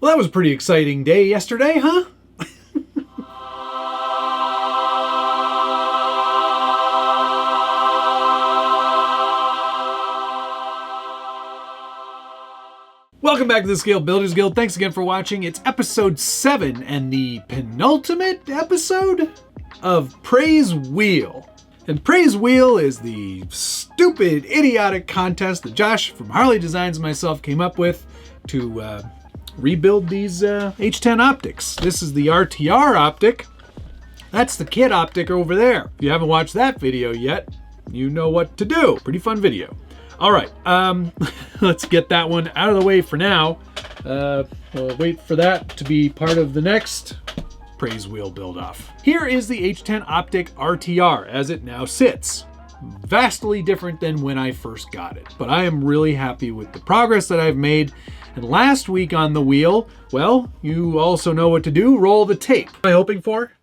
Well, that was a pretty exciting day yesterday, huh? Welcome back to the Scale Builders Guild. Thanks again for watching. It's episode 7 and the penultimate episode of Praise Wheel. And Praise Wheel is the stupid, idiotic contest that Josh from Harley Designs and myself came up with to rebuild these H10 optics. This is the RTR optic. That's the kit optic over there. If you haven't watched that video yet, you know what to do. Pretty fun video. All right, let's get that one out of the way for now. We'll wait for that to be part of the next Praise Wheel build-off. Here is the H10 Optic RTR as it now sits. Vastly different than when I first got it, but I am really happy with the progress that I've made. And last week on the wheel, well, you also know what to do. Roll the tape. What am I hoping for?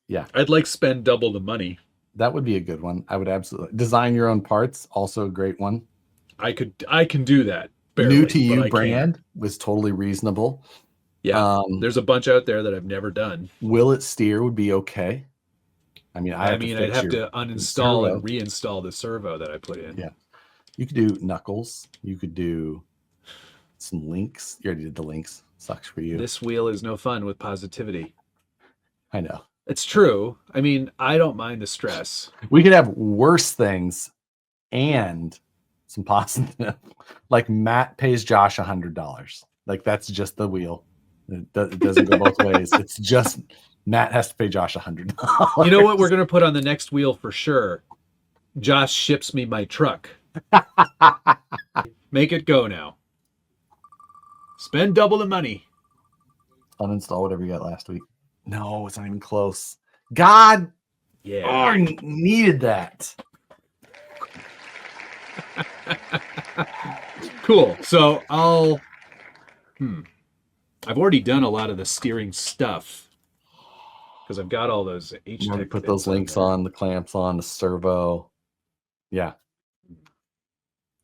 Yeah. I'd like spend double the money. That would be a good one. I would absolutely design your own parts. Also a great one. I can do that. Barely, New to you but brand was totally reasonable. Yeah. There's a bunch out there that I've never done. Will it steer would be okay. I'd have to uninstall and reinstall the servo that I put in. Yeah. You could do knuckles. You could do some links. You already did the links. Sucks for you. This wheel is no fun with positivity. I know. It's true. I mean, I don't mind the stress. We could have worse things and some positive. Like Matt pays Josh $100. Like that's just the wheel. It doesn't go both ways. It's just Matt has to pay Josh $100. You know what we're going to put on the next wheel for sure? Josh ships me my truck. Make it go now. Spend double the money. Uninstall whatever you got last week. No, it's not even close. God. Yeah. Oh, I needed that. Cool. So I've already done a lot of the steering stuff because I've got all those H-Tech. You want to put those links on, the clamps on, the servo. Yeah.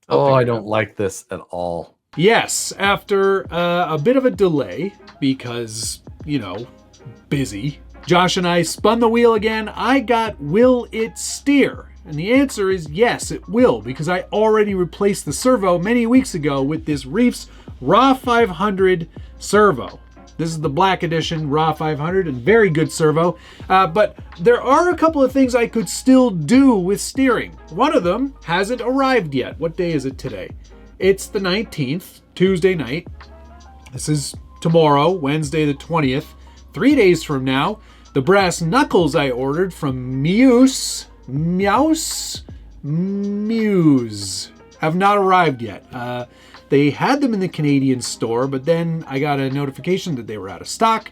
I don't like this at all. Yes, after a bit of a delay because, busy, Josh and I spun the wheel again. I got, will it steer? And the answer is yes, it will, because I already replaced the servo many weeks ago with this Reefs Raw 500 servo. This is the black edition Raw 500 and very good servo. But there are a couple of things I could still do with steering. One of them hasn't arrived yet. What day is it today? It's the 19th, Tuesday night. This is tomorrow, Wednesday the 20th. 3 days from now, the brass knuckles I ordered from Muse have not arrived yet. They had them in the Canadian store, but then I got a notification that they were out of stock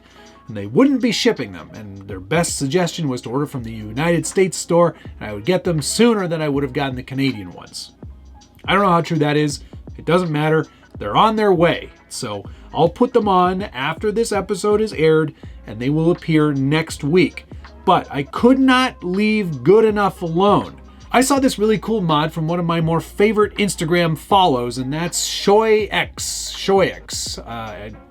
and they wouldn't be shipping them. And their best suggestion was to order from the United States store, and I would get them sooner than I would have gotten the Canadian ones. I don't know how true that is. It doesn't matter. They're on their way. So I'll put them on after this episode is aired, and they will appear next week. But I could not leave good enough alone. I saw this really cool mod from one of my more favorite Instagram follows, and that's Shoyx,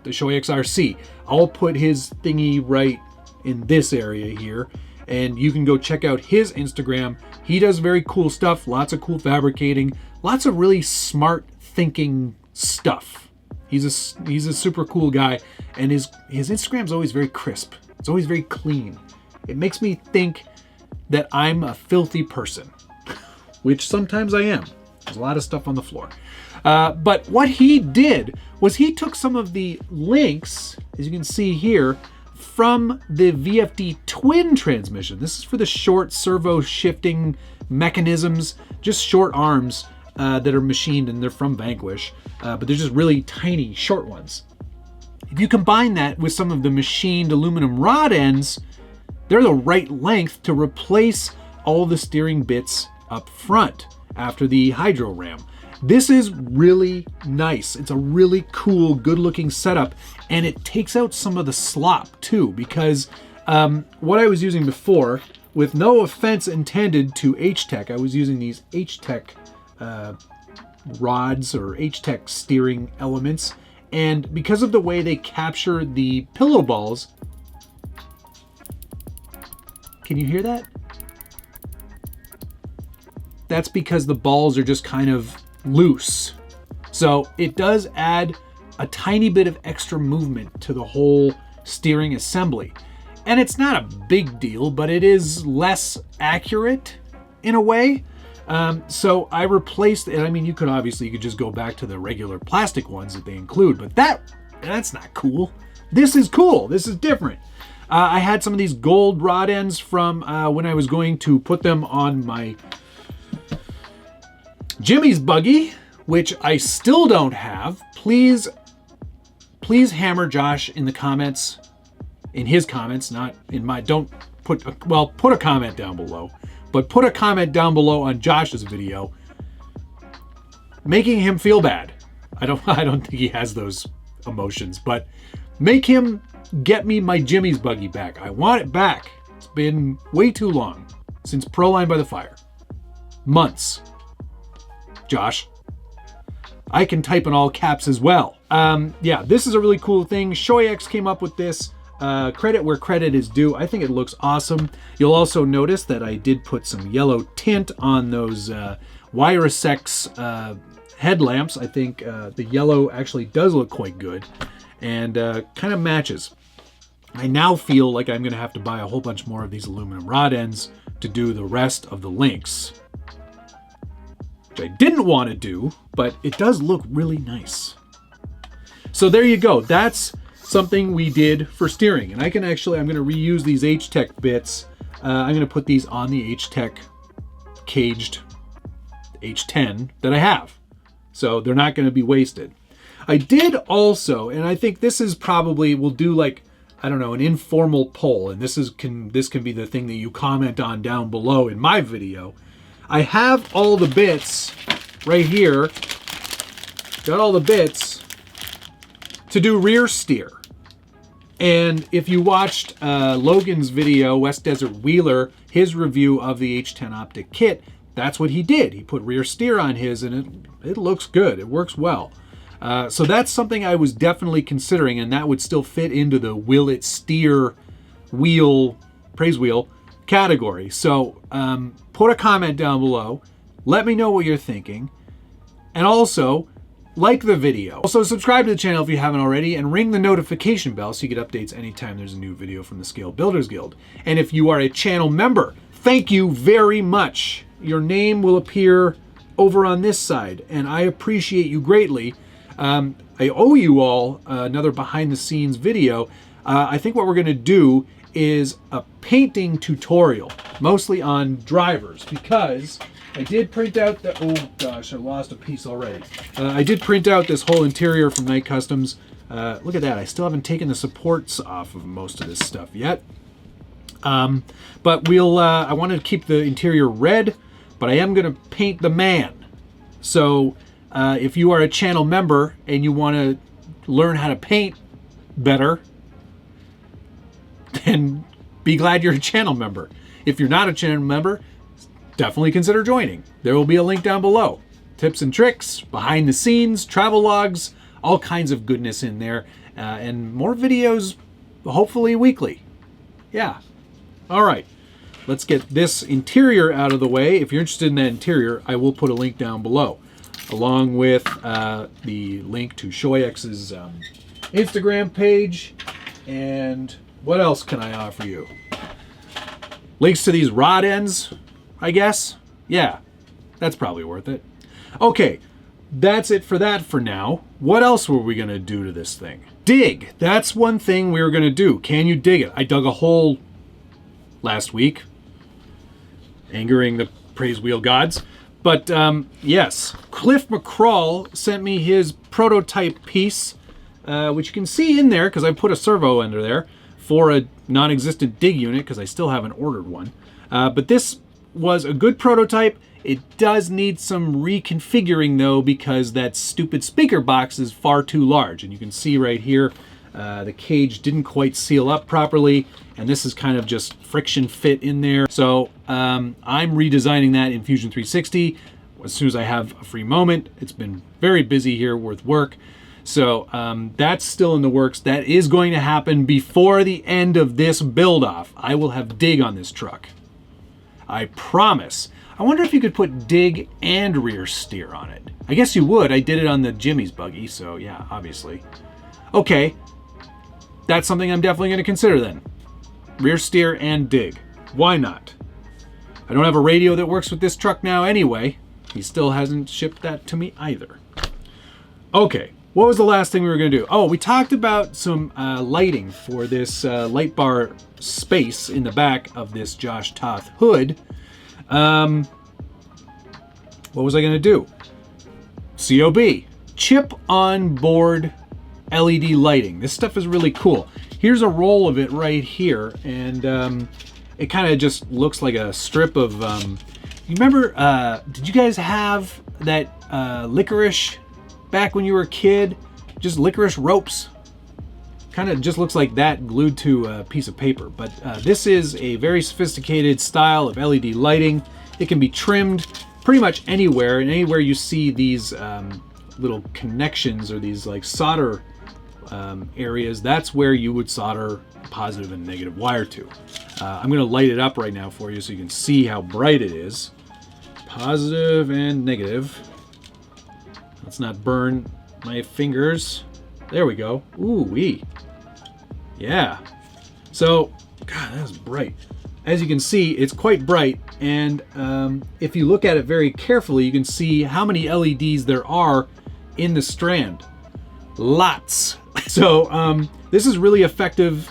the Shoyx RC. I'll put his thingy right in this area here, and you can go check out his Instagram. He does very cool stuff, lots of cool fabricating, lots of really smart thinking stuff. He's a super cool guy, and his Instagram's always very crisp. It's always very clean. It makes me think that I'm a filthy person, which sometimes I am. There's a lot of stuff on the floor. But what he did was he took some of the links, as you can see here, from the VFD twin transmission. This is for the short servo shifting mechanisms, just short arms that are machined, and they're from Vanquish, but they're just really tiny, short ones. If you combine that with some of the machined aluminum rod ends, they're the right length to replace all the steering bits up front after the hydro ram. This is really nice. It's a really cool, good-looking setup, and it takes out some of the slop too, because what I was using before, with no offense intended to H-Tech, I was using these H-Tech rods or H-Tech steering elements. And because of the way they capture the pillow balls, can you hear that? That's because the balls are just kind of loose. So it does add a tiny bit of extra movement to the whole steering assembly. And it's not a big deal, but it is less accurate in a way. So I replaced it. I mean, you could just go back to the regular plastic ones that they include, but that's not cool. This is cool. This is different. I had some of these gold rod ends from when I was going to put them on my Jimmy's buggy, which I still don't have. Please hammer Josh in the comments, in his comments, not in my, don't put a comment down below, but put a comment down below on Josh's video, making him feel bad. I don't think he has those emotions, but make him get me my Jimmy's buggy back. I want it back. It's been way too long since Proline by the Fire. Months. Josh. I can type in all caps as well. Yeah, this is a really cool thing. Shoei-X came up with this. Credit where credit is due. I think it looks awesome. You'll also notice that I did put some yellow tint on those Wirasex headlamps. I think the yellow actually does look quite good and kind of matches. I now feel like I'm going to have to buy a whole bunch more of these aluminum rod ends to do the rest of the links, which I didn't want to do, but it does look really nice. So there you go. That's something we did for steering. And I'm going to reuse these H-Tech bits. I'm going to put these on the H-Tech caged H10 that I have. So they're not going to be wasted. I did also, and I think this is probably, we'll do like, I don't know, an informal poll. And this can be the thing that you comment on down below in my video. I have all the bits right here. Got all the bits to do rear steer. And if you watched Logan's video, West Desert Wheeler, his review of the H10 Optic kit, that's what he did. He put rear steer on his and it looks good. It works well. So that's something I was definitely considering, and that would still fit into the will it steer wheel, praise wheel category. So put a comment down below. Let me know what you're thinking. And also, like the video. Also, subscribe to the channel if you haven't already, and ring the notification bell so you get updates anytime there's a new video from the Scale Builders Guild. And if you are a channel member, thank you very much. Your name will appear over on this side, and I appreciate you greatly. I owe you all another behind-the-scenes video. I think what we're going to do is a painting tutorial, mostly on drivers, because I did print out the, oh gosh, I lost a piece already. I did print out this whole interior from Night Customs. Look at that, I still haven't taken the supports off of most of this stuff yet. But I wanted to keep the interior red, but I am going to paint the man. So if you are a channel member and you want to learn how to paint better, then be glad you're a channel member. If you're not a channel member, definitely consider joining. There will be a link down below. Tips and tricks, behind the scenes, travel logs, all kinds of goodness in there, and more videos, hopefully weekly. Yeah. All right. Let's get this interior out of the way. If you're interested in that interior, I will put a link down below, along with the link to Shoei-X's Instagram page. And what else can I offer you? Links to these rod ends, I guess. Yeah, that's probably worth it. Okay, that's it for that for now. What else were we going to do to this thing? Dig. That's one thing we were going to do. Can you dig it? I dug a hole last week, angering the praise wheel gods. But yes, Cliff McCrawl sent me his prototype piece, which you can see in there because I put a servo under there for a non-existent dig unit because I still haven't ordered one. But this was a good prototype. It does need some reconfiguring though, because that stupid speaker box is far too large. And you can see right here, the cage didn't quite seal up properly, and this is kind of just friction fit in there. So I'm redesigning that in Fusion 360. as soon as I have a free moment. It's been very busy here with work. So that's still in the works. That is going to happen before the end of this build-off. I will have dig on this truck. I promise. I wonder if you could put dig and rear steer on it. I guess you would. I did it on the Jimmy's buggy, so yeah, obviously. Okay, that's something I'm definitely going to consider then. Rear steer and dig. Why not? I don't have a radio that works with this truck now anyway. He still hasn't shipped that to me either. Okay, what was the last thing we were going to do? Oh, we talked about some lighting for this light bar space in the back of this Josh Toth hood. What was I going to do? COB, chip on board LED lighting. This stuff is really cool. Here's a roll of it right here, and it kind of just looks like a strip of, you remember, did you guys have that licorice back when you were a kid? Just licorice ropes? Kind of just looks like that glued to a piece of paper. But this is a very sophisticated style of LED lighting. It can be trimmed pretty much anywhere, and anywhere you see these little connections or these like solder areas, that's where you would solder positive and negative wire to. I'm going to light it up right now for you so you can see how bright it is. Positive and negative. Let's not burn my fingers. There we go. Ooh-wee. Yeah. So, God, that's bright. As you can see, it's quite bright, and if you look at it very carefully, you can see how many LEDs there are in the strand. Lots. So this is really effective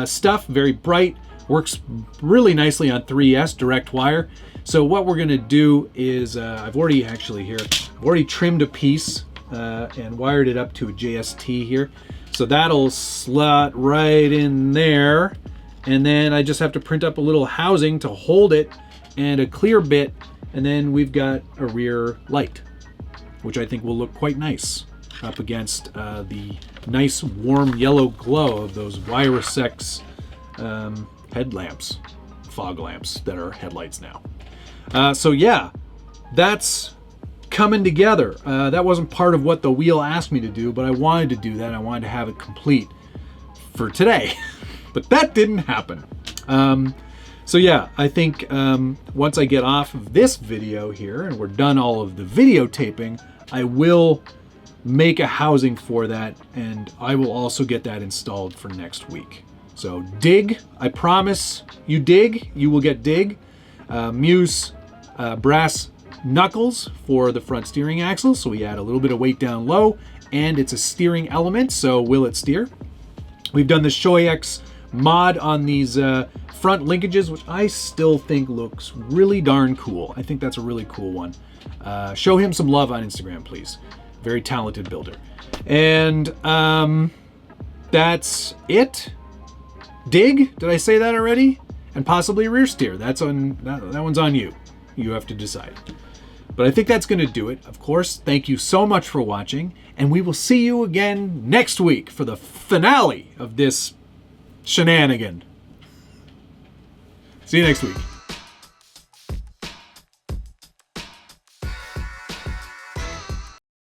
stuff, very bright, works really nicely on 3S direct wire. So what we're going to do is, I've already trimmed a piece and wired it up to a JST here. So that'll slot right in there. And then I just have to print up a little housing to hold it and a clear bit. And then we've got a rear light, which I think will look quite nice up against the nice warm yellow glow of those Wirasex headlamps, fog lamps that are headlights now. So yeah, that's coming together. That wasn't part of what the wheel asked me to do, but I wanted to do that. I wanted to have it complete for today. But that didn't happen. So yeah, I think once I get off of this video here and we're done all of the videotaping, I will make a housing for that, and I will also get that installed for next week. So dig, I promise you dig, you will get dig. Muse brass knuckles for the front steering axle, so we add a little bit of weight down low, and it's a steering element, so will it steer? We've done the Shoex mod on these front linkages, which I still think looks really darn cool. I think that's a really cool one. Show him some love on Instagram, please. Very talented builder. And that's it. Dig, did I say that already? And possibly rear steer. That's on that one's on you. You have to decide. But I think that's going to do it. Of course, thank you so much for watching, and we will see you again next week for the finale of this shenanigan. See you next week.